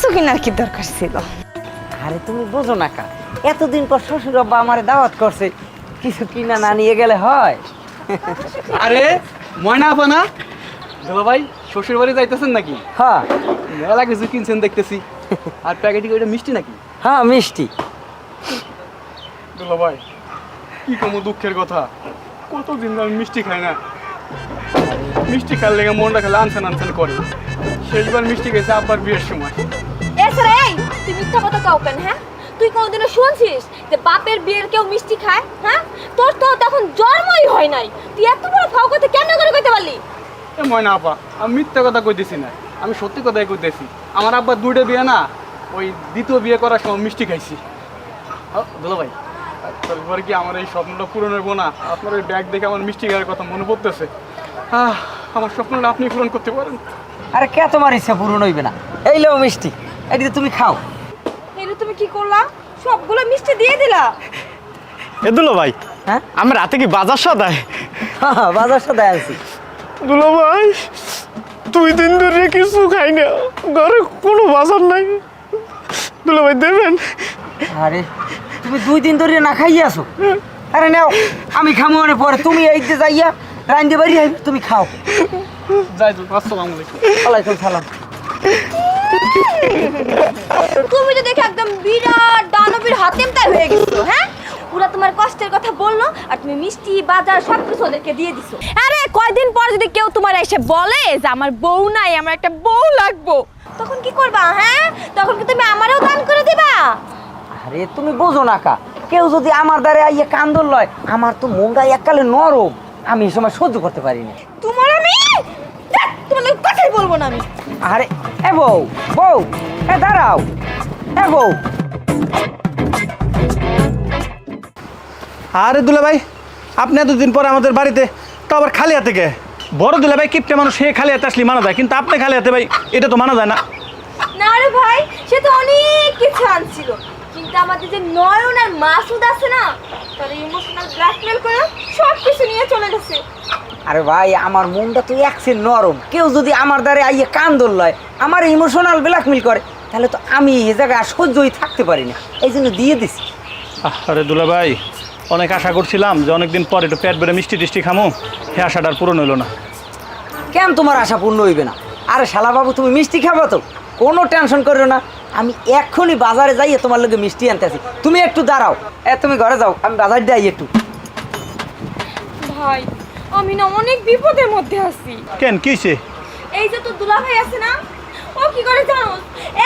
কিছু কেনার কি দরকার ছিল? আরে তুমি বোঝো না কা, এতদিন পর শ্বশুর আব্বা আমারে দাওয়াত করছে, কিছু কিনা না নিয়ে গেলে হয়? আরে ময়না আপা না? দুলা ভাই শ্বশুর বাড়ি যাইতেছেন নাকি? হ্যাঁ মেলা কিছু কিনছেন দেখতেছি। আর প্যাকেটিং ওইটা মিষ্টি নাকি? হ্যাঁ মিষ্টি। দুলা ভাই কি কমো দুঃখের কথা, কতদিন ধরে মিষ্টি খাই না। মিষ্টি খাওয়ার লেগে মনটা খেলে আনসান আনসান করে। শেষবার মিষ্টি খেয়েছে আব্বার বিয়ের সময়। এছাড়া এই তুই মিথ্যা কথা কাও কেন? হ্যাঁ, তুই কোনোদিনও শুনছিস যে বাপের বিয়ের কেউ মিষ্টি খায়? হ্যাঁ, তোর তো তখন জন্মই হয় নাই, তুই এত বড় ফাও কথা কেন করে কইতে পারলি? এ ময়না আপা, আমি মিথ্যা কথা কইতেছি না, আমি সত্যি কথাই কইতেছি। আমার আব্বার দুইটা বিয়ে না, ওই দ্বিতীয় বিয়ে করার সময় মিষ্টি খাইছি। দুলা ভাই তারপরে কি আমার এই স্বপ্নটা পূরণ হইব না? আপনার ওই ব্যাগ দেখে আমার মিষ্টি খাওয়ার কথা মনে পড়তেছে। আমার স্বপ্নটা আপনি পূরণ করতে পারেন। আরে কে তোমার ইচ্ছা পূরণ হইবে না? এই লো মিষ্টি, এদিকে তুমি খাও। এরে তুমি কি করলা? সবগুলো মিষ্টি দিয়ে দিলা? এ দুলো ভাই, হ্যাঁ আমার রাতে কি বাজার সদায়? হ্যাঁ বাজার সদায় আনছি। দুলো ভাই 2 দিন ধরে কিছু খাই না, ঘরে কোনো বাজার নাই। দুলো ভাই দেবেন? আরে তুমি 2 দিন ধরে না খাইয়ে আসো? আরে নাও, আমি খামো অনেক পরে, তুমি এই যে যাইয়া রাইন্দে বাড়ি আইবে, তুমি খাও। যাই তো, আসসালামু আলাইকুম। ওয়ালাইকুম সালাম। তুমি তো দেখে একদম বিরাট দানবীর হাতেমটাই হয়ে গেছো। হ্যাঁ, ওরা তোমার কষ্টের কথা বললো আর তুমি মিষ্টি বাজার সবকিছু ওদেরকে দিয়ে দিছো। আরে কয়দিন পর যদি কেউ তোমার এসে বলে যে আমার বউ নাই, আমার একটা বউ লাগবো, তখন কি করবা? হ্যাঁ, তখন কি তুমি আমারও দান করে দিবা? আরে তুমি বোঝো না কা, কেউ যদি আমার দ্বারে আইয়ে কান্দল লয়, আমার তো মনটা এককালে নরম, আমি এই সময় সহ্য করতে পারি না। তোমার আমি তোমার লোক কথাই বলবো না আমি। আরে এ বউ, বউ এ দাঁড়াও, এ বউ। আরে দুলা ভাই, আপনি এতদিন পরে আমাদের বাড়িতে, তো আবার খালি হাতে কে? বড় দুলা ভাই কিপটে মানুষ, সে খালি হাতে আসলে মানা যায়, কিন্তু আপনি খালি হাতে ভাই এটা তো মানা যায় না। না রে ভাই, সে তো অনেক কিছু আনছিল, কিন্তু আমাদের যে নয়ন আর মাসুদ আছে না, তার ইমোশনাল ব্ল্যাকমেল করে সব কিছু নিয়ে চলে গেছে। আরে ভাই আমার মনটা তো একসে নরম, কেউ যদি আমার দ্বারে আইয়ে কান্দল লয়, আমার ইমোশনাল ব্ল্যাকমেল করে, তাহলে তো আমি এই জায়গায় আর সহ্যই থাকতে পারি না, এই জন্য দিয়ে দিছি। আরে দুলা ভাই, অনেক আশা করছিলাম যে অনেকদিন পর একটু পেট বেড়ে মিষ্টি টিষ্টি খামো, সে আশাটা আর পূরণ হইলো না। কেন তোমার আশা পূর্ণ হইবে না? আরে শালা বাবু, তুমি মিষ্টি খাবো তো, কোনো টেনশন করো না, আমি এক্ষুনি বাজারে যাইয়ে তোমার লগে মিষ্টি আনতে আসি, তুমি একটু দাঁড়াও। তুমি ঘরে যাও, আমি বাজার দিয়ে আই একটু। ভাই আমি না অনেক বিপদের মধ্যে আছি। কেন কিছে? এই যে তোর দুলা ভাই আছে না, ও কি করে জানো?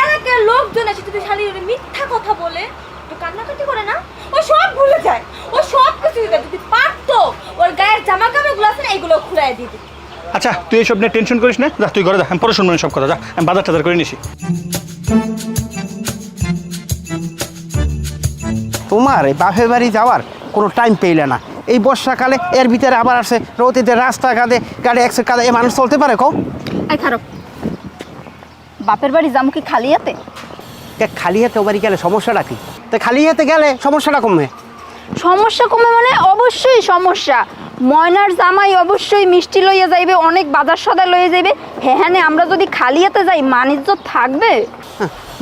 এলাকার লোকজন এসে যদি শালি মিথ্যা কথা বলে, তো কান্নাকাটি করে না, ও সব ভুলে যায়, ও সব কিছু যদি পারতো ওর গায়ের জামা কাপড়গুলো আছে না, এইগুলো খুলে দিয়ে দিত। আচ্ছা তুই এইসব নিয়ে টেনশন করিস না, যা তুই ঘরে যা, আমি পরে শুনবো সব কথা। যা, আমি বাজার টাজার করে নিছি। তোমার এই বাপের বাড়ি যাওয়ার কোনো টাইম পেইলে না, এই বর্ষাকালে এর ভিতরে আবার আসে রোদিতে রাস্তাঘাটে গাড়ি একশো কাদে, এই মানুষ চলতে পারে? কও এই খারাপ, বাপের বাড়ি যাবো কি খালি হাতে? খালি হাতে ও বাড়ি গেলে সমস্যাটা কি? তো খালি হাতে গেলে সমস্যাটা কমবে। সমস্যা কমে মানে অবশ্যই সমস্যা। ময়নার জামাই অবশ্যই মিষ্টি লইয়া যাইবে, অনেক বাজার সদা লইয়া যাইবে। হ্যাঁ, আমরা যদি খালি হাতে যাই মানিজ্য থাকবে?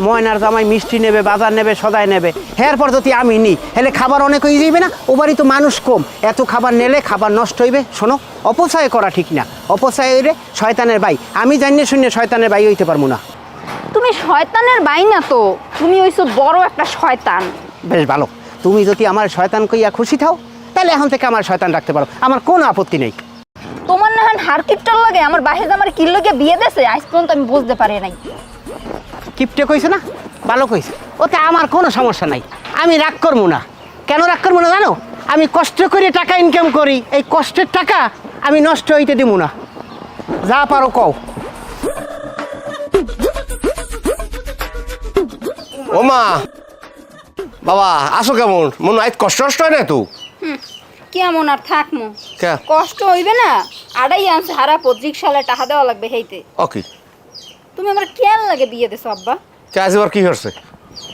ময়নার জামাই মিষ্টি নেবে, বাজার নেবে, সদাই নেবে, হ্যাঁ পর যদি আমি নিই হেলে খাবার অনেক হয়ে যাইবে না? ও বাড়ি তো মানুষ কম, এত খাবার নিলে খাবার নষ্ট হইবে। শোনো, অপচয় করা ঠিক না, অপচয় হইলে শয়তানের ভাই। আমি জানিয়ে শুনে শয়তানের ভাই হইতে পারবো না। তুমি শয়তানের ভাই না তো, তুমি হইছো বড় একটা শয়তান। বেশ ভালো, তুমি যদি আমার শয়তান কইয়া খুশি থাও, তাহলে এখন থেকে আমার শয়তান রাখতে পারো, আমার কোনো আপত্তি নেই। তোমার না হার কিপটার লাগে আমার বাহে জামার কি লগে বিয়ে দেছে, আজ পর্যন্ত আমি বুঝতে পারি নাই। কিপটে কইছে না, ভালো কইছে, ওতে আমার কোনো সমস্যা নাই, আমি রাগ করবো না। কেন রাগ করবো না জানো? আমি কষ্ট করে টাকা ইনকাম করি, এই কষ্টের টাকা আমি নষ্ট হইতে দিব না। যা পারো কও। ও মা, বাবা আসো, কেমন মন? আজ কষ্ট কষ্ট হয় না তো? কেমন আর থাকমো, কে? কষ্ট হইবে না? আড়াই আনছে হারা 25 সালে টাকা দেওয়া লাগবে হেইতে। ওকে, তুমি আমার কেন লাগে বিয়ে দেছো আব্বা? কে আজ এবার কি হচ্ছে?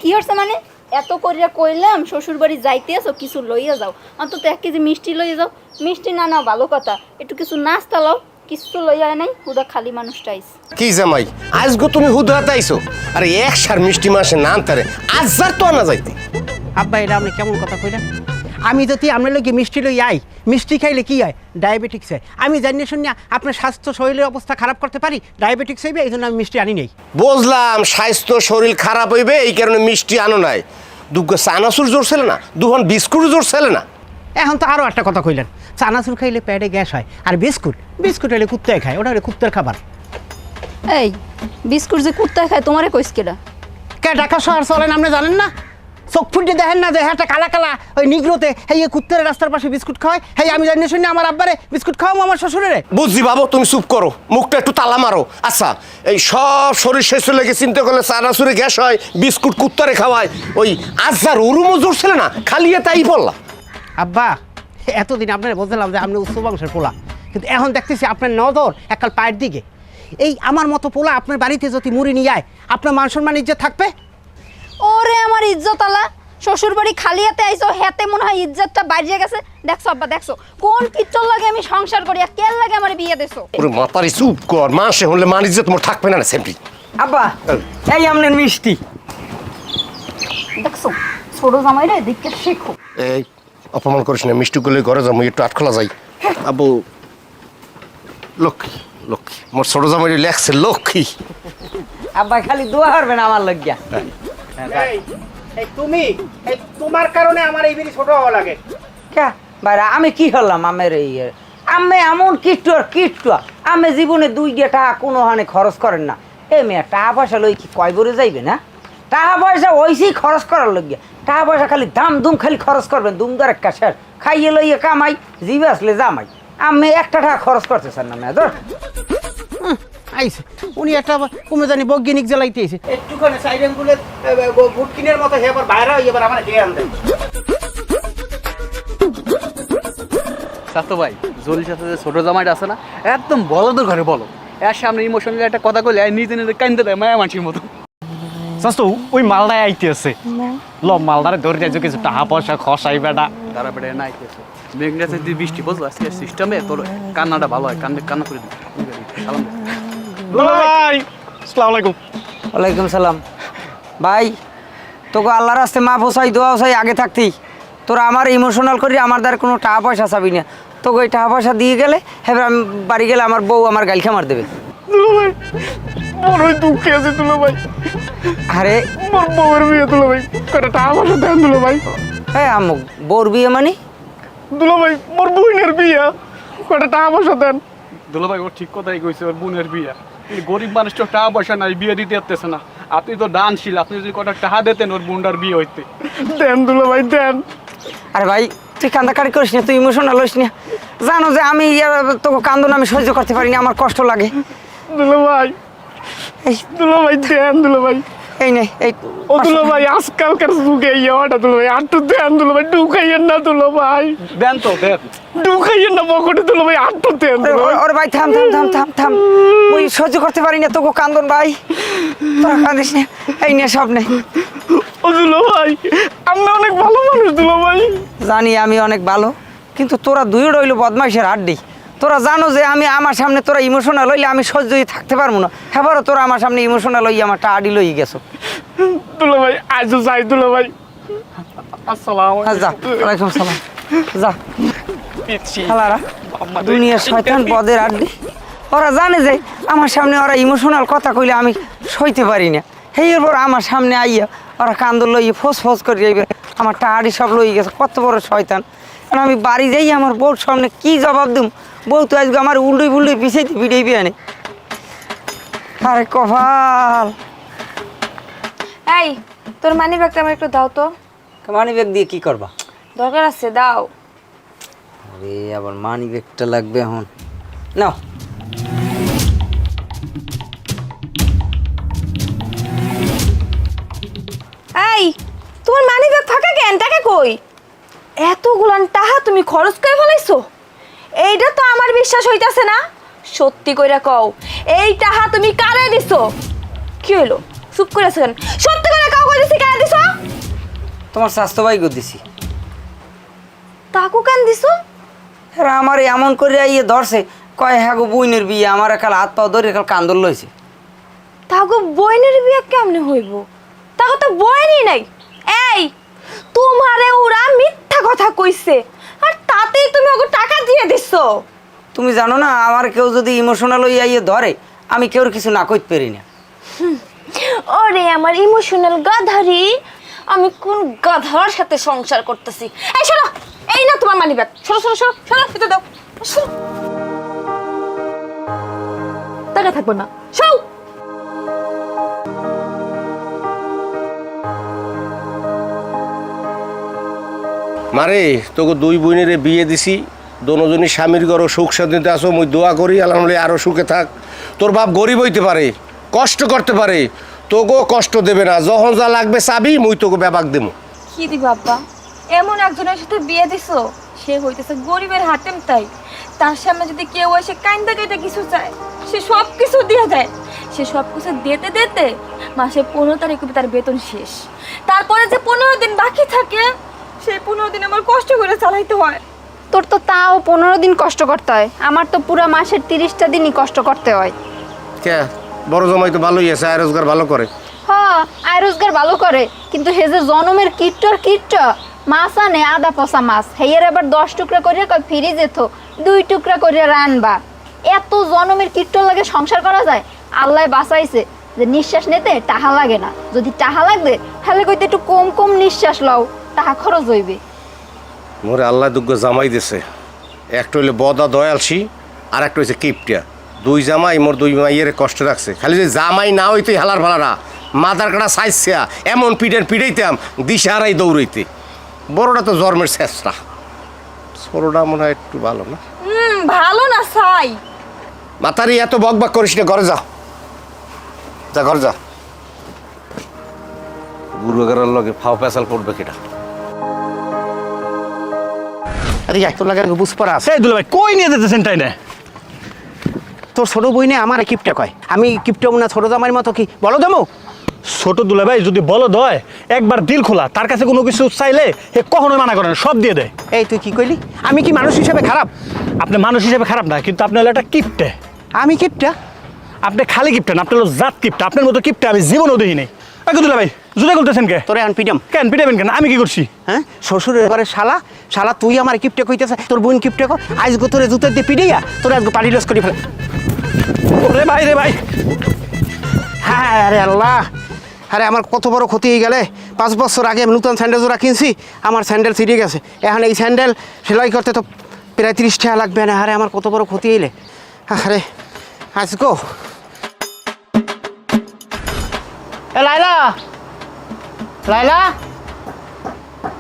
কি হচ্ছে মানে? এত করিয়া কইলাম শ্বশুর বাড়ি যাইতে আসো, কিছু লইয়া যাও, অন্তত 1 কেজি মিষ্টি লইয়া যাও। মিষ্টি না নাও ভালো কথা, একটু কিছু নাস্তা লও, কিচ্ছু লইয়া নাই হুদা খালি মানুষটা আইস। কি জামাই আজগো তুমি হুদ হাতে আইছো আরে এক সার মিষ্টি মাসে না আনতারে আজার তো আনা যাইতে। আব্বা এটা আপনি কেমন কথা কইলেন? আমি যদি আপনার লোক মিষ্টি লই আই, মিষ্টি খাইলে কি হয়? ডায়াবেটিক্স হয়। আমি জানি শুনিয়া আপনার স্বাস্থ্য শরীরের অবস্থা খারাপ করতে পারি, ডায়াবেটিক্স হইবে, এই জন্য আমি মিষ্টি আনি নেই। বুঝলাম স্বাস্থ্য শরীর খারাপ হইবে এই কারণে মিষ্টি আনো নাই। দুগো চানাচুর জোর ছিল না, দুহন বিস্কুট জোর ছিল না। এখন তো আরও একটা কথা কইলেন, চানাচুর খাইলে পেটে গ্যাস হয়, আর বিস্কুট বিস্কুট হলে কুত্তায় খায়, ওটা হলে কুত্তার খাবার। এই বিস্কুট যে কুত্তায় খায় তোমারে কইস কেডা? কে ঢাকা শহর চলেন আপনি জানেন না? চোখ ফুটে দেখেন না যে একটা কালা কালা ওই নিগ্রোতে এই কুত্তার রাস্তার পাশে বিস্কুট খাওয়ায়? এই আমি জানি শুনি আমার আব্বারে বিস্কুট খাওয়াবো আমার শ্বশুরেরে। বুঝছি বাবু, তুমি চুপ করো, মুখটা একটু তালা মারো। আচ্ছা এই সব শরীর শেষ লেগে চিন্তা করলে চানাচুরে গ্যাস হয়, বিস্কুট কুত্তারে খাওয়ায়, ওই আজার উরুমও জোর ছিল না, খালি তাই বললা। আব্বা এতদিন আপনারা বলছিলাম যে আপনি উচ্চ বংশের পোলা, কিন্তু এখন দেখতেছি আপনার নজর এককাল পায়ের দিকে। এই আমার মতো পোলা আপনার বাড়িতে যদি মুড়ি নিয়ে যায়, আপনার মান সম্মান ইজ্জত থাকবে? ওরে আমার ইজ্জত আলা, শ্বশুর বাড়ি খালি হাতে আইছো, হেতে মনে হয় ইজ্জতটা বাইরে গেছে। দেখছো আব্বা দেখছো কোন কিচ্ছর লাগে আমি সংসার করি, আর কেন লাগে আমার বিয়ে দিছো? ওরে মাতারি চুপ কর, মাসে হলে মান ইজ্জত মোর থাকবে না সেমনি। আব্বা এই আপনার মিষ্টি। দেখছো ছোট জামাইরা দেখতে শেখো। এই অপমান করিস না, মিষ্টি গুলো ঘরে যাবো, একটু আটখোলা যাই। আবু লক্ষ্মী লক্ষ্মী, মোর ছোট জামাই লেখছে লক্ষ্মী। আব্বা খালি দোয়া করবেন আমার লাগিয়া। এই তুমি এই তোমার কারণে আমার এই বিড়ি ছোট হওয়া লাগে। কে বাইরা আমি কি করলাম? আমের এই আমি এমন কিট্টু আর কিট্টু, আমি জীবনে 2 টাকা কোনো হানে খরচ করেন না। এ মেয়ে টাকা পয়সা লই কি কয় বরে যাইবে না? টাকা পয়সা ওইসি খরচ করার লাগিয়া, টাকা পয়সা খালি দাম দুম খালি খরচ করবেন, দুম দর একটা শেষ খাইয়ে লইয়ে কামাই, জিবে আসলে জামাই। আমি 1 টাকা খরচ করতেছেন না মেয়ে ধর। আইছে উনি একটা কমে জানি বৈজ্ঞানিক জ্বালাইতে আইছে একটুখানি সাইডেন গুলে বুটকিনের মতো হে আবার বাইরে হই, এবার আমার হে আনবে। সাতো ভাই জলির সাথে যে ছোট জামাইটা আছে না, একদম বলদের ঘরে বলো, এর সামনে ইমোশনালি একটা কথা কইলে নিজে নিজে কান্দে দেয় মায়া মানসির মতো। শাস্তু ওই মালদায় আইতে আছে, ল মালদারে ধরে যাইছো, কিছু টাকা পয়সা খসাই বেটা। তারা বেড়ে না আইতেছে মেঘনাথের যে বৃষ্টি বুঝলো, আজকে সিস্টেমে তোর কান্নাটা ভালো হয়, কান্না করে দিই। সালাম দে। ভাই আসসালামু আলাইকুম। ওয়ালাইকুম সালাম। ভাই তোকে আল্লাহর রাস্তে মা পোসাই দোয়া চাই আগে থাকতেই, তোরা আমার ইমোশনাল করি, আমার দ্বারা কোনো টাকা পয়সা চাবি না। তোকে ওই টাকা পয়সা দিয়ে গেলে এবার আমি বাড়ি গেলে আমার বউ আমার গাইল খামার দেবে। দুলো ভাই বড়ই দুঃখে আছে দুলো ভাই, আরে মোর বউয়ের বিয়ে দুলো ভাই, কটা টাকা পয়সা দেন দুলো ভাই। হ্যাঁ আমুক বউর বিয়ে মানে? দুলো ভাই মোর বোনের বিয়ে, কটা টাকা পয়সা দেন। দুলো ভাই ও ঠিক কথাই কইছে, ওর বোনের বিয়ে। এই গরিব মানুষ তো টাকা পয়সা নাই, বিয়ে দিতে পারতেছে না। আপনি তো দানশীল, আপনি যদি কটা টাকা দিতেন ওর বোনটার বিয়ে হইতে। দেন দুলো ভাই দেন। আরে ভাই তুই কান্দাকাটি করিস না, তুই ইমোশনাল হইস না। জানো যে আমি তোকে কান্দন আমি সহ্য করতে পারি না, আমার কষ্ট লাগে। দুলো ভাই এই দুলো ভাই দেন দুলো ভাই। এই নে এই ও দুলো ভাই আজকালকার যুগে ইয়াটা দুলো ভাই আটটু দেন দুলো ভাই, ঢুকাইয়েন না দুলো ভাই, দেন তো দেন। ঢুকাইয়েন না পকেটে দুলো ভাই, আটটু দেন দুলো ভাই। ওরে ভাই থাম থাম থাম থাম থাম, ওই সহ্য করতে পারি না তোকে কান্দন ভাই, তোরা কাঁদিস না। এই নে সব নেই। ও দুলো ভাই আপনি অনেক ভালো মানুষ দুলো ভাই। জানি আমি অনেক ভালো, কিন্তু তোরা দুই রইল বদমাইশের আড্ডি। তোরা জানো যে আমি আমার সামনে তোরা ইমোশনাল হইলে আমি সহ্যই থাকতে পারবো না, এবারও তোরা আমার সামনে ইমোশনাল হইয়া আমার টাডি লই গেছো। দুলো ভাই আজও যাই দুলো ভাই। আসসালামু যা ওয়ালাইকুম সালাম যা। খালারা দুনিয়ার শয়তান পদের আড্ডি, ওরা জানে যে আমার সামনে ওরা ইমোশনাল কথা কইলে আমি সইতে পারি না। এরপর আমার সামনে আইয়া ওরা কান্দর লইয়ে ফোস ফোস করে যাইবে, আমার টাড়ি সব লই গেছে। কত বড় শয়তান! কারণ আমি বাড়ি যাই আমার বউর সামনে কি জবাব দিম? বউ তো আজকে আমার উল্টোই ফুল্টোই পিছাইতে পিটাইবি আনে। আরে কপাল! এই তোর মানি ব্যাগটা আমার একটু দাও তো। মানি ব্যাগ দিয়ে কি করবা? দরকার আছে দাও। আরে আবার মানি ব্যাগটা লাগবে এখন, নাও। এই তোমার মানি ব্যাগ ফাঁকা কেন? টাকা কই? এতগুলান টাকা তুমি খরচ করে ফেলাইছো? এইটা তো আমার বিশ্বাস হইতাছে না। সত্যি কইরা কও, এই টাকা তুমি কারে দিছো? কি হইলো চুপ করে আছেন? সত্যি করে কাও কই দিছি, কারে দিছো? তোমার স্বাস্থ্য ভাই গো দিছি। তাকু কেন দিছো? এরা আমার এমন করে ইয়ে ধরছে, কয় হ্যাঁ গো বইনের বিয়ে আমার একাল হাত পাও ধরে একাল কান্দর লইছে। তাগো বইনের বিয়ে কেমনে হইব? তাগো তো বইনই নাই। এই তোমারে ওরা মিথ্যা কথা কইছে আর তাতেই তুমি ওকে টাকা দিয়ে দিছো। তুমি জানো না আমার কেউ যদি ইমোশনাল হইয়া ইয়ে ধরে আমি কেউর কিছু না কইতে পারি না। ওরে আমার ইমোশনাল গাধারি, আমি কোন গাধার সাথে সংসার করতেছি। এই শোনো, এই না তোমার মানি ব্যাগ। সরো সরো সরো সরো, এটা দাও। সরো। টাকা থাকবে না, সরো। মারে তোকে দুই বোনের বিয়ে দিছি, দোনোজনই স্বামীর ঘরও সুখ শান্তিতে আসো। মুই দোয়া করি আলহামদুলিল্লাহ আরও সুখে থাক। তোর বাপ গরিব হইতে পারে, কষ্ট করতে পারে, তোকেও কষ্ট দেবে না। যখন যা লাগবে চাবি মুই তোকে ব্যাপাক দেবো। কি দি বাবা, এমন একজনের সাথে বিয়ে দিছো, সে হইতেছে গরিবের হাতেম তাই। তার সামনে যদি কেউ এসে কাইন্দা কাইটা কিছু চায়, সে সব কিছু দিয়ে দেয়। সে সব কিছু দিতে দিতে মাসে 15 তারিখ তার বেতন শেষ। তারপরে যে 15 দিন বাকি থাকে, সেই 15 দিন আমার কষ্ট করে চালাইতে হয়। তোর তো তাও 15 দিন কষ্ট করতে হয়, আমার তো পুরো মাসের 30টা দিনই কষ্ট করতে হয়। কে বড় জামাই তো ভালোই আছে, আয় রোজগার ভালো করে। হ্যাঁ, আয় রোজগার ভালো করে, কিন্তু হে যে জনমের কিট্ট মাছ আনে আদা পচা মাছ, হেয়ের আবার 10 টুকরা করে কয় ফিরে যেত, 2 টুকরা করে রানবা। এত জনমের কিট্ট লাগে সংসার করা যায়? আল্লাহ বাঁচাইছে যে নিঃশ্বাস নিতে টাহা লাগে না। যদি টাহা লাগবে তাহলে কইতে একটু কম কম নিঃশ্বাস লও, টাহা খরচ হইবে। মোরে আল্লাহ দুগ্গ জামাই দিছে, একটা হইলে বদা দয়ালসী আর একটা হয়েছে কিপটিয়া। দুই জামাই মোর দুই মাইয়ের কষ্ট রাখছে। খালি যে জামাই না হইতে হেলার ভালারা মাথার কাটা সাইজা এমন পিটাইতাম দিশা হারাই দৌড়াইতে। বড়টা তো জন্মের চেষ্টা, ছোটটা মনে হয় একটু ভালো না। ভালো না সাই। মাতারি এত বক বক করিস না, ঘরে যা, যা ঘরে যা। বুড়ো গেরার লগে ফাও পেঁচাল পড়বে কেটা। আরে যাই তোর লাগে বুঝ পড়া আছে। এই দুলা ভাই কই নিয়ে যেতেছেন তাই না? তোর ছোট বই নে আমার কিপটা কয়, আমি কিপটা না ছোট জামাইয়ের মতো কি বলো দেবো? ছোট দুলা ভাই যদি বলদ হয় একবার দিল খোলা, তার কাছে কোনো কিছু চাইলে হে কখনোই মানা করে না, সব দিয়ে দেয়। এই তুই কি কইলি? আমি কি মানুষ হিসেবে খারাপ? আপনি মানুষ হিসেবে খারাপ না, কিন্তু আপনি হলো একটা কিপটে। আমি কিপটা? আপনি খালি কিপটে না, আপনি হলো জাত কিপটে। আপনার মতো কিপটে আমি জীবনেও দেখি নাই। দুলা ভাই জুতা করতেছেন কে? তোরে আন পিটাম। কেন পিটাবেন কেন? আমি কি করছি? হ্যাঁ, শ্বশুরের ঘরে শালা, শালা তুই আমার কিপটে কইতেছে, তোর বোন কিপটে কো। আজকে তোরে জুতা দিয়ে পিটাইয়া তোরে আজকে পানি লস করি ফেলে। রে ভাই রে ভাই, হ্যাঁ আরে আল্লাহ, আরে আমার কত বড় ক্ষতি হয়ে গেলে। 5 বছর আগে আমি নতুন স্যান্ডেল জোড়া কিনছি, আমার স্যান্ডেল ছিঁড়ে গেছে। এখন এই স্যান্ডেল সেলাই করতে তো প্রায় 30 টাকা লাগবে না। আরে আমার কত বড় ক্ষতি হইলে। আরে আজগো লাইলা, লাইলা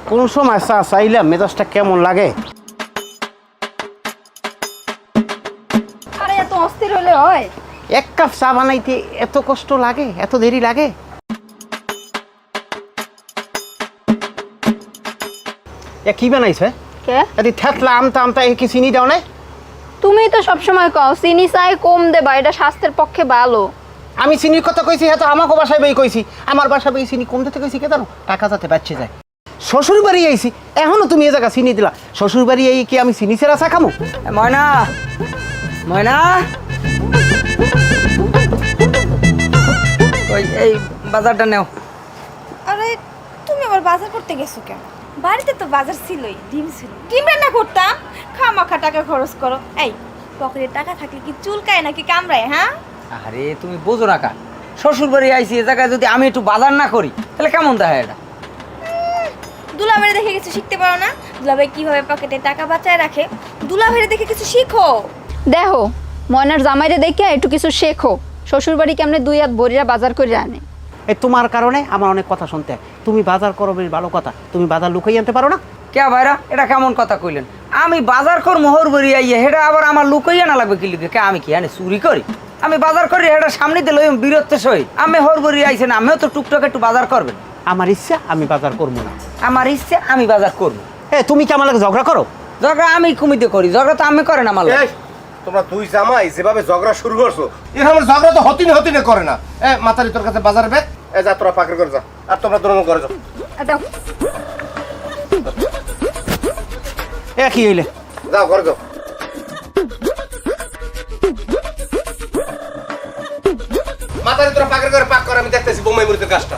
কোন সময় চা চাইলাম মেজাজটা কেমন লাগে? আরে এত অস্থির হলে হয়? 1 কাপ চা বানাইতে এত কষ্ট লাগে, এত দেরি লাগে? এ কি বানাইছে? কে? এদি থেতলা আমতা আমতা এ কি চিনি দাও না? তুমি তো সবসময় কও চিনি চাই কম দেবা, এটা স্বাস্থ্যের পক্ষে ভালো। আমি চিনির কথা কইছি, হ্যাঁ তো আমাকে বাসায় বই কইছি। আমার বাসা বই চিনি কম দিতে কইছি কে জানো? টাকা যাতে বাচ্চে যায়। শ্বশুর বাড়ি আইছি, এখনো তুমি এ জায়গা চিনি দিলা। শ্বশুর বাড়ি আই কি আমি চিনি ছেড়া চা খামো? ময়না, ময়না, ওই এই বাজারটা নেও। আরে তুমি আবার বাজার করতে গেছো কেন? বাড়িতে তো বাজার ছিলই, ডিম ছিল, ডিম রান্না করতাম। খামাখা টাকা খরচ করো। এই পকেটে টাকা থাকলে কি চুলকায় নাকি কামড়ায়? হ্যাঁ, আরে তুমি বোঝো না কা, শ্বশুর বাড়ি আইছি, এ জায়গায় যদি আমি একটু বাজার না করি তাহলে কেমন দেখা এটা? দুলাভাইরে দেখে কিছু শিখতে পারো না? দুলাভাই কিভাবে পকেটে টাকা বাঁচায় রাখে, দুলাভাইরে দেখে কিছু শিখো। দেখো ময়নার জামাইরে দেখে একটু কিছু শেখো। শ্বশুর বাড়ি কেমনে 2 হাত ভরিয়া বাজার করে আনে। এই তোমার কারণে আমার অনেক কথা শুনতে হয়। তুমি বাজার করো বেশ ভালো কথা, তুমি বাজার লুকাই আনতে পারো না? কে ভাইরা, এটা কেমন কথা কইলেন? আমি বাজার কর মোহর বাড়ি আইয়ে হেটা আবার আমার লুকাইয়া না লাগবে কি লিখে? কে আমি কি আনে চুরি করি? আমি বাজার করি, এটা সামনে দিলে বীরত্ব সহিত। আমি হর বাড়ি আইছেন, আমিও তো টুকটাক একটু বাজার করবেন। আমার ইচ্ছা আমি বাজার করবো না। আমার ইচ্ছে আমি বাজার করবো। এ তুমি কি আমার লাগে ঝগড়া করো? ঝগড়া আমি কুমিতে করি, ঝগড়া তো আমি করেন আমার লগে। তোমরা দুই জামাই যেভাবে ঝগড়া শুরু করছো, এরকম ঝগড়া তো হতিনে করে না। মাতারি তোর কাছে বাজার ব্যাগ, যা তোরা পাকড় করে যা, আর তোমরা দুজন করে যাও। দাও। এ কি হইলে? যাও ঘরে যাও। বাজারে তোরা পাকের করে পাক করে আমি দেখতেছি বোমাই মুড়িতে কাজটা।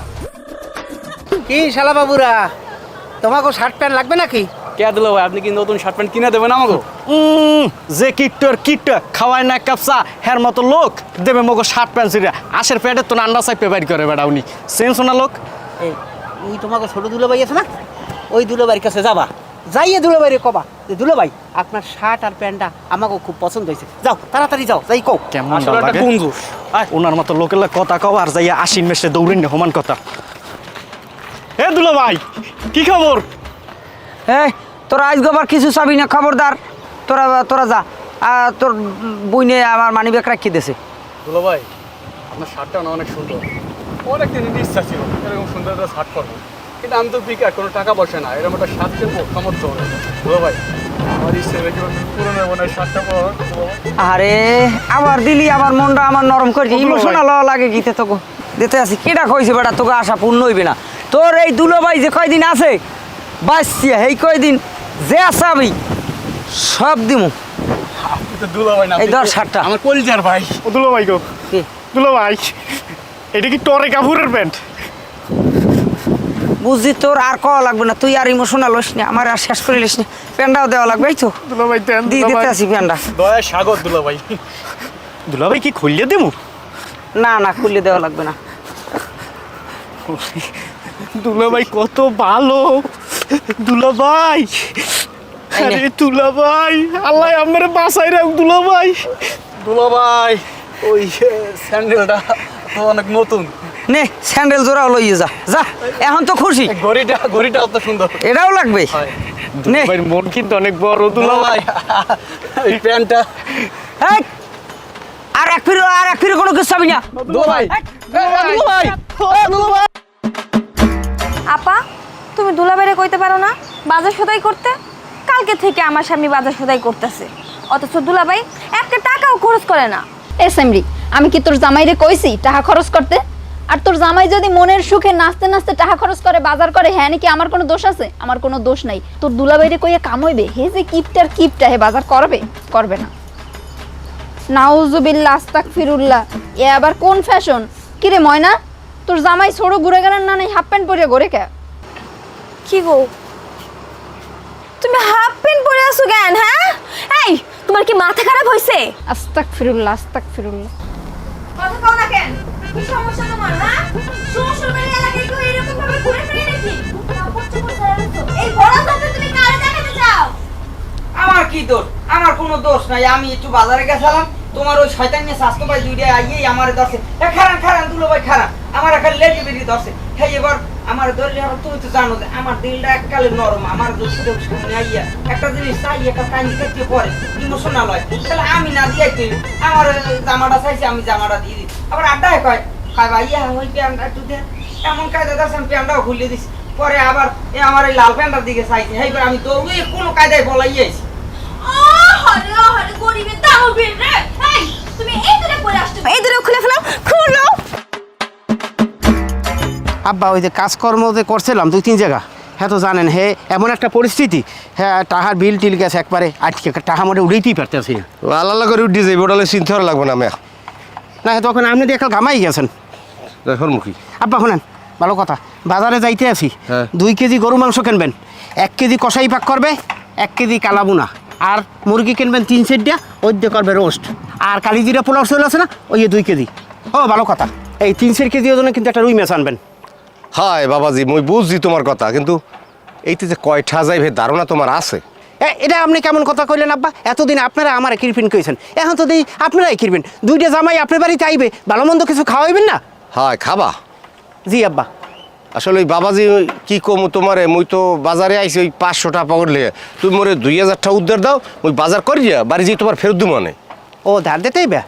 কি শালা বাবুরা, তোমাকে শার্ট প্যান্ট লাগবে নাকি? কে দুলা ভাই, আপনি কি নতুন শার্ট প্যান্ট কিনে দেবেন আমাকে? যে কিট্টর খাওয়ায় না কাপসা হের মতো লোক দেবে মগো শার্ট প্যান্ট ছিঁড়ে আশের প্যাডের তো আন্ডা চাইপে বাইর করে বেড়া উনি সেন্স না লোক। এই ওই তোমাকে ছোট দুলাভাই আছে না, ওই দুলাভাইয়ের কাছে যাবা, যাইয়ে দুলাভাইরে কবা যে দুলাভাই আপনার শার্ট আর প্যান্টটা আমাকে খুব পছন্দ হয়েছে, যাও তাড়াতাড়ি যাও, যাই কও। কেমন আসলে একটা কঞ্জুস। ওনার মতো লোকের কথা কও আর যাইয়া আশিন মেসে দৌড়িন না সমান কথা। এ দুলা ভাই কি খবর? এই তোরা আজ গোবার কিছু চাবি না, খবরদার। তোরা যা, তোর বইনে আমার মানি ব্যাগ রাখি দিয়েছে। দুলা ভাই, আপনার শার্টটা না অনেক সুন্দর, অনেক দিনের ইচ্ছা ছিল এরকম সুন্দর একটা শার্ট করবো, কিন্তু আমি তো বিকার কোনো টাকা পয়সা না, এরকম একটা শার্ট কিনবো সামর্থ্য হবে না। দুলা ভাই, আমার ইচ্ছে রেখে পুরোনো মনে শার্টটা পর। আরে আবার দিলি, আমার মনটা আমার নরম করে ইমোশনাল লাগে গীতে তোকে দিতে আছি। কেটা কইছে বেটা তোকে আশা পূর্ণ হইবে না। তোর এই দুলোভাই যে কয়দিন আছে বাঁচছি, এই কয়দিন যে আসাবি সব দিমু। আপনি তো দুলা ভাই না, এই ধর শার্টটা। আমার কলিজার ভাই। ও দুলা ভাই গো, কি? দুলা ভাই এটা কি টরে কাপুরের প্যান্ট? বুঝছি তোর আর কওয়া লাগবে না, তুই আর ইমোশনাল হইস না, আমার আর শেষ করে লিস না। প্যান্ডাও দেওয়া লাগবে, এই তো দুলা ভাই দেন, দিয়ে দিতে আছি প্যান্ডা। দয়া স্বাগত দুলা ভাই। দুলা ভাই কি খুললে দেবো? না না, খুলে দেওয়া লাগবে না। দুলা ভাই কত ভালো, দুলা ভাই। এই নে। আরে দুলা ভাই, আল্লাহ আমার বাঁচাই রাখ দুলা ভাই। দুলা ভাই, ওই স্যান্ডেলটা তো অনেক নতুন, নে স্যান্ডেল জোড়াও লইয়ে যা যা, এখন তো খুশি। ঘড়িটা অত সুন্দর। এটাও লাগবে নে। ভাই মন কিন্তু অনেক বড় দুলা দুলা ভাই। ভাই, এই প্যান্টটা। এই, আর এক ফিরে কোনো কিছু চাবি না। দুলা ভাই, দুলা ভাই, দুলা ভাই। আপা, তুমি দুলাভাইরে কইতে পারো না বাজার সদাই করতে? কালকে থেকে আমার স্বামী বাজার সদাই করতেছে, অথচ দুলাভাই একটা টাকাও খরচ করে না। এসএমরি, আমি কি তোর জামাইরে কইছি টাকা খরচ করতে? আর তোর জামাই যদি মনের সুখে নাচতে নাচতে টাকা খরচ করে বাজার করে, হ্যাঁ নাকি আমার কোনো দোষ আছে? আমার কোনো দোষ নাই। তোর দুলাভাইরে কইয়া কাম হইবে? হে যে কিপটা হে বাজার করবে না। নাউজুবিল্লাহ, আস্তাগফিরুল্লাহ, এ আবার কোন ফ্যাশন? কিরে ময়না, তোর জামাই ছোড়ো ঘুরে গেলেন না, নাই হাফ প্যান্ট পরিয়া ঘরে কে? কি গো, তুমি হাফ প্যান্ট পরে আছো কেন? হ্যাঁ, এই তোমার কি মাথা খারাপ হইছে? আস্তাগফিরুল্লাহ, আস্তাগফিরুল্লাহ। কথা কও না কেন? কি সমস্যা তোমার? হ্যাঁ, শ্বশুর বাড়ির এলাকায় কেউ এরকম ভাবে ঘুরে ফিরে নাকি? এই বড় কথা তুমি কারে দেখাতে চাও? আমার কি দোষ? আমার কোনো দোষ নাই। আমি একটু বাজারে গেছিলাম, তোমার ওই শয়তানি স্বাস্থ্য ভাই দুইটা আইয়েই আমার ধরছে। খারান দুলো ভাই খারান, আমার একটা লেগে বেরিয়ে ধরছে। হ্যাঁ, এবার আমার ধরলে তুমি তো জানো যে আমার দিলটা এককালে নরম। আমার যদি সামনে আইয়া একটা জিনিস চাই, একটা কান্দি কাটিয়ে পরে ইমোশনাল হয়, তাহলে আমি না দিয়ে আমার জামাটা চাইছি, আমি জামাটা দিয়ে দিই। আবার আড্ডায় কয় ভাইয়া ওই প্যান্টটা একটু দেন, এমন কায়দা দেখছে আমি প্যান্টটাও খুলে দিছি। পরে আবার আমার এই লাল প্যান্টটার দিকে চাইছি, এইবার আমি দৌড়ে কোনো কায়দায় বলাইয়াছি। আরে গরিবের দানবীর রে! এই তুমি এই দূরে পড়ে আসছো, এই দূরে খুলে ফেলো, খুলো। আব্বা ওই যে কাজকর্ম যে করছিলাম 2-3 জায়গা, হ্যাঁ তো জানেন হে এমন একটা পরিস্থিতি, হ্যাঁ টাহার বিল টিল গেছে একবারে আটকে, টাহা মোটে উড়েইতেই পারতেছি না। আল্লাহ করে উঠে যাইব, ওটা চিন্তা করা লাগবে না। আমি না তখন আপনি দিয়ে একটা ঘামাই গেছেন। দেখুন মুখী আব্বা শোনেন, ভালো কথা, বাজারে যাইতে আছি, হ্যাঁ। 2 কেজি গরু মাংস কিনবেন, 1 কেজি কষাই পাক করবে, 1 কেজি কালাবুনা, আর মুরগি কিনবেন 3 সেট, ওই দিয়ে করবে রোস্ট, আর কালিজিরা পোলাও চলে আছে না, ওই 2 কেজি। ও ভালো কথা, এই 3 কেজি ওজনে কিন্তু একটা রুই মাছ আনবেন। হায় বাবাজি, মুই বুঝছি তোমার কথা, কিন্তু এইতে যে কয়টা যাইবে ধারণা তোমার আছে? এটা আপনি কেমন কথা কইলেন আব্বা? এতদিন আপনারা আমার কিরপিন কইছেন, এখন তো দিই আপনারাই কিরবেন। 2টা জামাই আপনার বাড়িতে আইবে, ভালো মন্দ কিছু খাওয়াইবেন না? হায় খাবা। জি আব্বা। আসলে ওই বাবাজি কি কম তোমারে, মুই তো বাজারে আইছি ওই 500 টাকা পকেট লিয়ে, তুমি মোরে 2000 টাকা উদ্ধার দাও, ওই বাজার করিয়া বাড়ি যেয়ে তোমার ফেরত দিব মানে। ও ধার দিতেই বে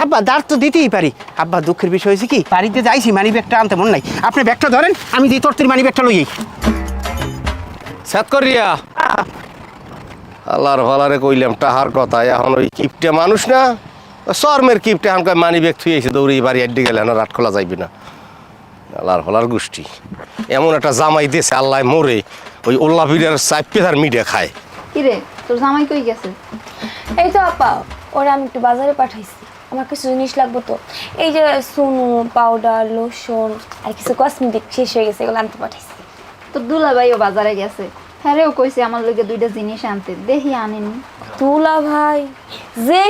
আব্বা, ধার তো দিতেই পারি আব্বা। দুঃখের বিষয় হয়েছে কি, বাড়িতে যাইছি মানি ব্যাগটা আনতে মন নাই। আপনি ব্যাগটা ধরেন, আমি দিই তোর মানি ব্যাগটা লইই। সাত করিয়া আল্লাহর ভালারে কইলাম টাহার কথা, এখন ওই কিপটে মানুষ না, শর্মের কিপটে এখন কয় মানি ব্যাগ থুয়েছে, দৌড়ে বাড়ি আড্ডি গেলে না, রাত খোলা যাইবি না। আল্লাহর ভালার গোষ্ঠী এমন একটা জামাই দিয়েছে, আল্লাহ মোরে ওই ওল্লা বিড়ার চাইপে তার মিডিয়া খায়। কিরে তোর জামাই কই গেছে? এই তো আপা, ওরা আমি একটু বাজারে পাঠাইছি। আমার কিছু জিনিস লাগবে তো, এই যে সোনু, পাউডার, লোশন আর কিছু কসমেটিক শেষ হয়ে গেছে, এগুলো আনতে পাঠাইছি। তো দুলাভাইও বাজারে গেছে, হ্যাঁ কইছে আমার লগে 2টা জিনিস আনতে, দেখি আনেনি। তুলা ভাই যে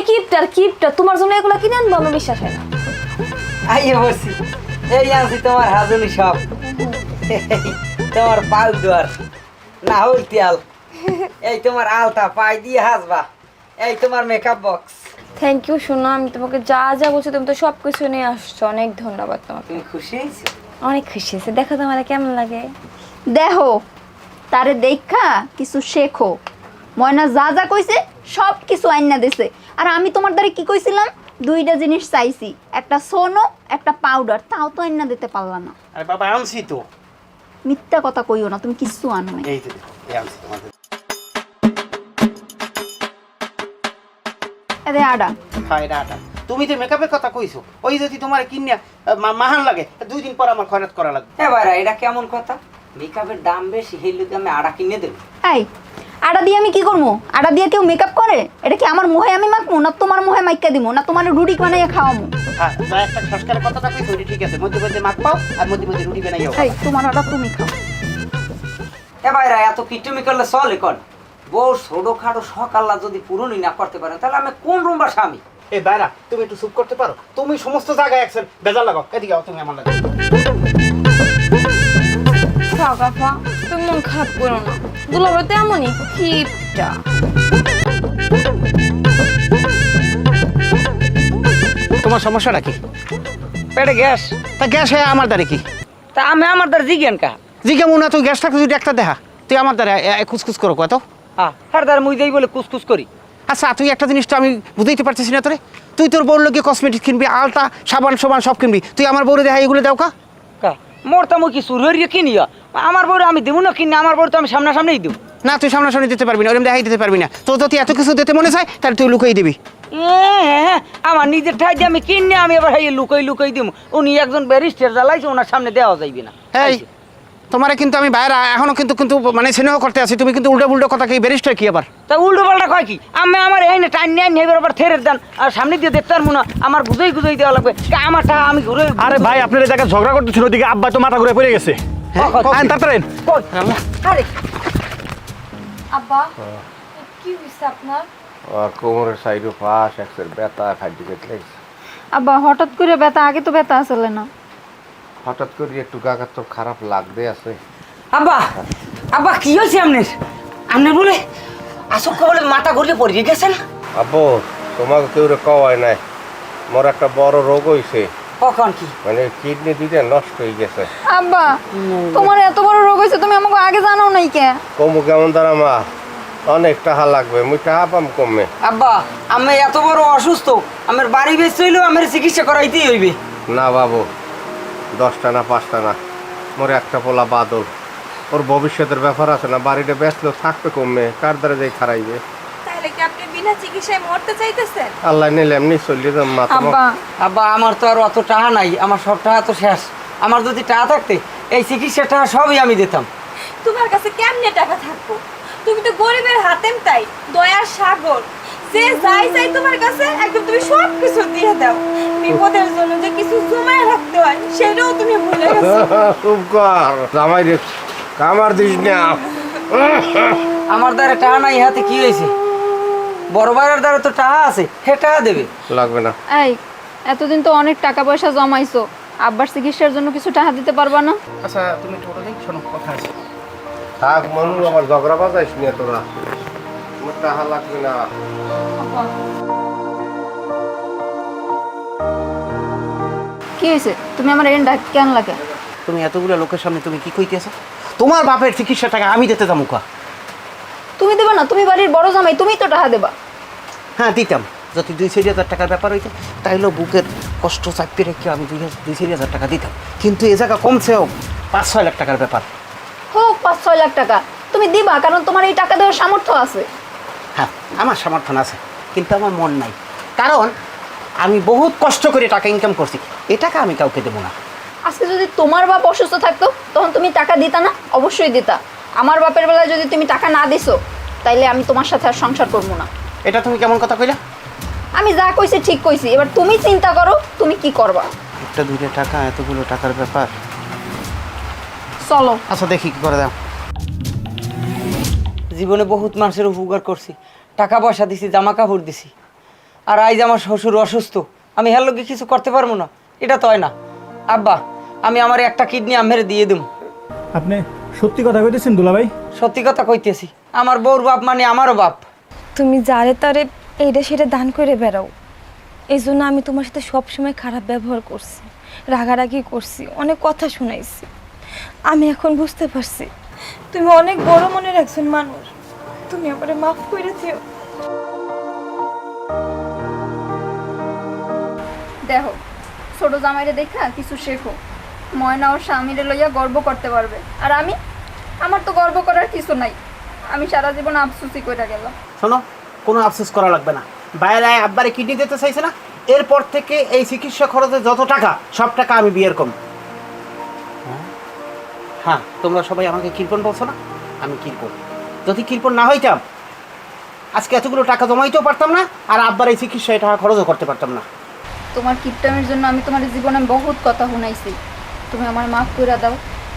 কিপটা তোমার জন্য এগুলো কিনে আনবো, আমার বিশ্বাস হয় না। আইয়ে বলছি এই আনছি তোমার হাজুনি সব, তোমার পাউডার না হল তেল, এই তোমার আলতা পাই দিয়ে হাসবা, এই তোমার মেকআপ বক্স। থ্যাংক ইউ সোনা, আমি তোমাকে যা যা বলছি তুমি তো সব কিছু নিয়ে আসছো, অনেক ধন্যবাদ তোমাকে। তুমি খুশি হয়েছো? অনেক খুশি হয়েছে। দেখো তোমার কেমন লাগে। দেখো তারে দেখা কিছু শেখো। ময়না যা যা কইছে সব কিছু আইনা দিছে, আর আমি তোমার দ্বারা কি কইছিলাম 2টা জিনিস চাইছি, একটা সোনো একটা পাউডার, তাও তো আইনা দিতে পারলা না। আরে বাবা আনছি তো, মিথ্যা কথা কইও না, তুমি কিছু আনো নাই। এই তো এই আনছি তোমাদের। এদে আডা হ্যাঁ এটা আটা। তুমি তো মেকআপের কথা কইছো, ওই যদি তোমার কিনিয়া মাহান লাগে 2 দিন পর আমার খরচ করা লাগবে। এবার এটা কেমন কথা? মেকআপের দাম বেশি, সেই লোকে আমি আড়া কিনে দেবো। এই আডা দিয়ে আমি কি করবো? আডা দিয়ে কেউ মেকআপ করে? এটা কি আমার মুহে আমি মাখবো, না তোমার মুহে মাইকা দিবো, না তোমার রুটি বানাইয়া খাওয়াবো? হ্যাঁ যা একটা সংস্কারের কথাটা কইছো ওটা ঠিক আছে, মধ্যে মধ্যে মাখ পাও আর মধ্যে মধ্যে রুটি বানাইও। এই তোমার আডা তুমি খাও। এবার এত কিটুমি করলে চলে কর? বউ ছোটো খাটো সকাল্লা যদি পূরণই না করতে পারেন তাহলে আমি কোন রুম বা স্বামী? এই বাইরা তুমি একটু চুপ করতে পারো? তুমি সমস্ত জায়গায় একছেন বেজার লাগাও, এদিকে আও তুমি আমার লাগে। কাকা তুমি মন খারাপ করো না, দুলাভাই তো এমনই কিপটা। তোমার সমস্যাটা কি? পেটে গ্যাস। তা গ্যাস হয়ে আমার দ্বারে কি? তা আমি আমার দ্বারা জিজ্ঞান কা? জিজ্ঞা মনে তুই গ্যাস থাকতে যদি একটা দেখা, তুই আমার দ্বারা খুসখুস করো কত? হ্যাঁ দ্বারা মুই যাই বলে কুসকুস করি। আচ্ছা তুই একটা জিনিস তো আমি বুঝাইতে পারতেছি না তোরে, তুই তোর বউর লোকে কসমেটিক কিনবি, আলতা সাবান সাবান সব কিনবি, তুই আমার বউরে দেখা এগুলো দাও কা? মোর তো মুই কি চুরি হরিয়ে কিনিয়া আমার বউরে আমি দেবো না কিনে, আমার বউ তো আমি সামনাসামনিই দেবো। না তুই সামনাসামনি দিতে পারবি না, ওরকম দেখাই দিতে পারবি না। তোর যদি এত কিছু দিতে মনে চায় তাহলে তুই লুকিয়ে দিবি। আমার নিজের ঠাই দিয়ে আমি কিনে আমি এবার লুকাই দিব। উনি একজন ব্যারিস্টার জ্বালাইছে, ওনার সামনে দেওয়া যাইবে না। এই তোমারে কিন্তু আমি বাইরে এখনো কিন্তু কিন্তু মানে স্নেহ করতে আছি, তুমি কিন্তু উল্টো উল্টো কথা কি ব্যারিস্টার কি আবার? তা উল্টো পাল্টা কয় কি? আমি আমার এই না টাইম নেন এবার আবার থেরে দেন আর সামনে দিয়ে দেখতে পারবো না, আমার গুজই দেওয়া লাগবে। আমার টাকা আমি ঘুরে। আরে ভাই আপনার এই জায়গায় ঝগড়া করতেছিল, ওদিকে আব্বা তো মাথা ঘুরে পড়ে গেছে। আইন তাড়াতাড়ি আইন। আরে আব্বা কি হইছে আপনার? আর কোমরের সাইডে পাশ একসের ব্যথা খাদ্য খেতে আব্বা হঠাৎ করে ব্যথা, আগে তো ব্যথা আসলে না। হঠাৎ করে একটু গাগার তো খারাপ লাগতে আছে। আব্বা আব্বা কি হয়েছে আপনার? আপনি বলে আসক বলে মাথা ঘুরিয়ে পড়িয়ে গেছেন। আব্বু তোমাকে কেউ কওয়ায় নাই, মোর একটা বড় রোগ হয়েছে, কখন কি? মানে কিডনি 2টা নষ্ট হয়ে গেছে। আব্বা তোমার এত বড় রোগ হয়েছে, তুমি আমাকে আগে জানাও নাই কে? কমু কেমন দ্বারা মা, অনেক টাকা লাগবে, মুই টাকা পাম কমে। আব্বা আমি এত বড় অসুস্থ, আমার বাড়ি বেশ হইলেও আমার চিকিৎসা করাইতেই হইবে। না বাবু, 10টা না 5টা না, মোর একটা পোলা বাদল, ওর ভবিষ্যতের ব্যাপার আছে না, বাড়িটা বেচলেও থাকবে কমে, কার দ্বারা যাই খারাইবে? তাহলে কি আপনি বিনা চিকিৎসায় মরতে চাইতেছেন? আল্লাহ নিলে এমনি চলিয়ে যাম মা। আব্বা আব্বা আমার তো আর অত টাকা নাই, আমার সব টাকা তো শেষ। আমার যদি টাকা থাকতে এই চিকিৎসার টাকা সবই আমি দিতাম। তোমার কাছে কেমনে টাকা থাকবো? তুমি তো গরিবের হাতেম তাই, দয়ার সাগর, যে যাই চাই তোমার কাছে একদম তুমি সব কিছু দিয়ে দাও। বিপদের জন্য যে কিছু জমায় রাখতে হয় সেটাও তুমি ভুলে গেছো। খুব কর জামাই রে, কামার দিস না। আমার দ্বারা টাকা নাই, হাতে কি হয়েছে? বড় ভাইয়ের দ্বারা তো টাকা আছে, হে টাকা দেবে। লাগবে না। এই এতদিন তো অনেক টাকা পয়সা জমাইছো, আব্বার চিকিৎসার জন্য কিছু টাকা দিতে পারবা না? আচ্ছা তুমি একটু ওটা দেখ, শোনো কথা আছে। থাক মানু, আবার ঝগড়া বাজাইস না তোরা, তোমার টাকা লাগবে না। কি হয়েছে? তুমি আমার এন্ড কেন লাগে? তুমি এতগুলো লোকের সামনে তুমি কি কইতেছো? তোমার বাপের চিকিৎসা টাকা আমি দিতে যাবো কা? তুমি দেবা না? তুমি বাড়ির বড় জামাই, তুমি তো টাকা দেবা। হ্যাঁ দিতাম, যদি 2-4 টাকার ব্যাপার হইতো তাইলেও বুকের কষ্ট চাপে রেখে আমি 2-4 টাকা দিতাম, কিন্তু এ জায়গা কমছেও 5-6 লাখ টাকার ব্যাপার। হোক 5-6 লাখ টাকা তুমি দিবা, কারণ তোমার এই টাকা দেওয়ার সামর্থ্য আছে। হ্যাঁ আমার সমর্থন আছে, কিন্তু আমার মন নাই, কারণ আমি বহুত কষ্ট করে টাকা ইনকাম করছি, এই টাকা আমি কাউকে দেবো না। আজকে যদি তোমার বাপ অসুস্থ থাকতো তখন তুমি টাকা দিতা না? অবশ্যই দিতা। আমার বাপের বেলায় যদি তুমি টাকা না দিছো তাইলে আমি তোমার সাথে আর সংসার করবো না। এটা তুমি কেমন কথা কইলা? আমি যা কইছি ঠিক কইছি, এবার তুমি চিন্তা করো তুমি কি করবা। একটা দুইটা টাকা, এতগুলো টাকার ব্যাপার। চলো। আচ্ছা দেখি কি করে দাও। জীবনে বহুত মানুষের উপকার করছি, টাকা পয়সা দিছি, জামা কাপড় দিছি, আর আজ আমার শ্বশুর অসুস্থ, আমি হের লোকে কিছু করতে পারবো না? এটা তো হয় না। আব্বা, আমি আমার একটা কিডনি আমের দিয়ে দিম। আপনি সত্যি কথা কইতেছেন দুলাভাই? সত্যি কথা কইতেছি, আমার বউর বাপ মানে আমারও বাপ। তুমি যারে তারে এইটা সেটা দান করে বেড়াও, এই জন্য আমি তোমার সাথে সবসময় খারাপ ব্যবহার করছি, রাগারাগি করছি, অনেক কথা শুনাইছি। আমি এখন বুঝতে পারছি তুমি অনেক বড় মনের একজন মানুষ, তুমি আমারে মাফ করে দিও। দেখো, ছোট জামাইরে দেখা কিছু শেখো। ময়না ওর স্বামীরে লইয়া গর্ব করতে পারবে, আর আমার তো গর্ব করার কিছু নাই। আমি সারা জীবন আফসোসই কইরা গেলাম। শোনো, কোনো আফসোস করা লাগবে না। বাইরে আব্বারে কিডনি দিতে চাইছে না, এরপর থেকে এই চিকিৎসা খরচে যত টাকা, সব টাকা আমি বিয়ের কম। হ্যাঁ, তোমরা সবাই আমাকে কৃপণ বলছো না, আমি কৃপণ। যদি কৃপণ না হইতাম আজকে এতগুলো টাকা জমাইতেও পারতাম না, আর আব্বার এই চিকিৎসায় টাকা খরচও করতে পারতাম না। তোমার কিপটামের জন্য আমি তোমার জীবনে বহুত কথা শুনাইছি, তুমি আমার মাফ করে দাও।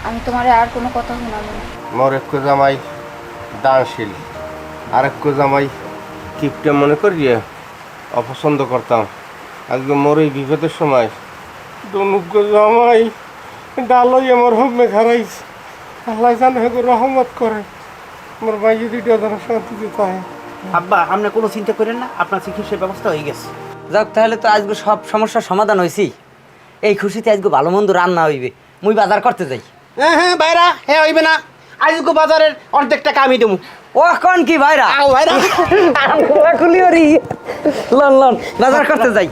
আমি তোমারে আর কোনো কথা শুনাবো না। মোর এক জামাই দানশীল, আর এক জামাই কিপটে মনে করিয়ে অপছন্দ করতাম। আজকে মোর এই বিপদের সময় দুনুগ্য জামাই ডালই আমার হোমে খারাইছ। আল্লাহ জানে রহমত করে মোর ভাই যদি দ্বারা শান্তি দিতে হয়। আব্বা, আপনি কোনো চিন্তা করেন না, আপনার চিকিৎসার ব্যবস্থা হয়ে গেছে। যাক, তাহলে তো আজকে সব সমস্যার সমাধান হয়েছি। এই খুশিতে আজকে ভালো মন্দ রান্না হইবে, মুই বাজার করতে যাই। হ্যাঁ হ্যাঁ বাইরা, হ্যাঁ হইবে না, আজকে বাজারের অর্ধেক টাকা আমি দেবো। ও এখন কি ভাইরা আও ভাইরা, খুলি লন লন বাজার করতে যাই।